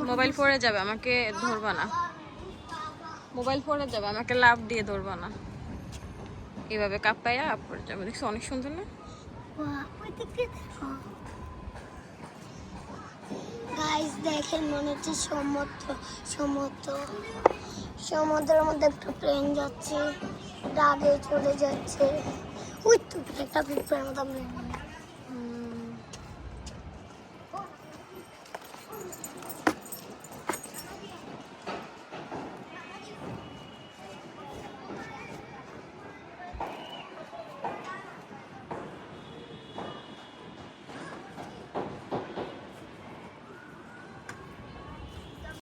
Mobile পড়ে যাবে, আমাকে ধরবা না। মোবাইল পড়ে যাবে, আমাকে লাভ দিয়ে ধরবা না। এভাবে কাঁপাইয়া পড়ে যাবে। দেখছো অনেক সুন্দর না? গাইস দেখেন, মনে হচ্ছে সমুদ্রের মধ্যে একটা প্লেন যাচ্ছে, আগে চলে যাচ্ছে। ওই তো একটা পিঁপড়ার মতো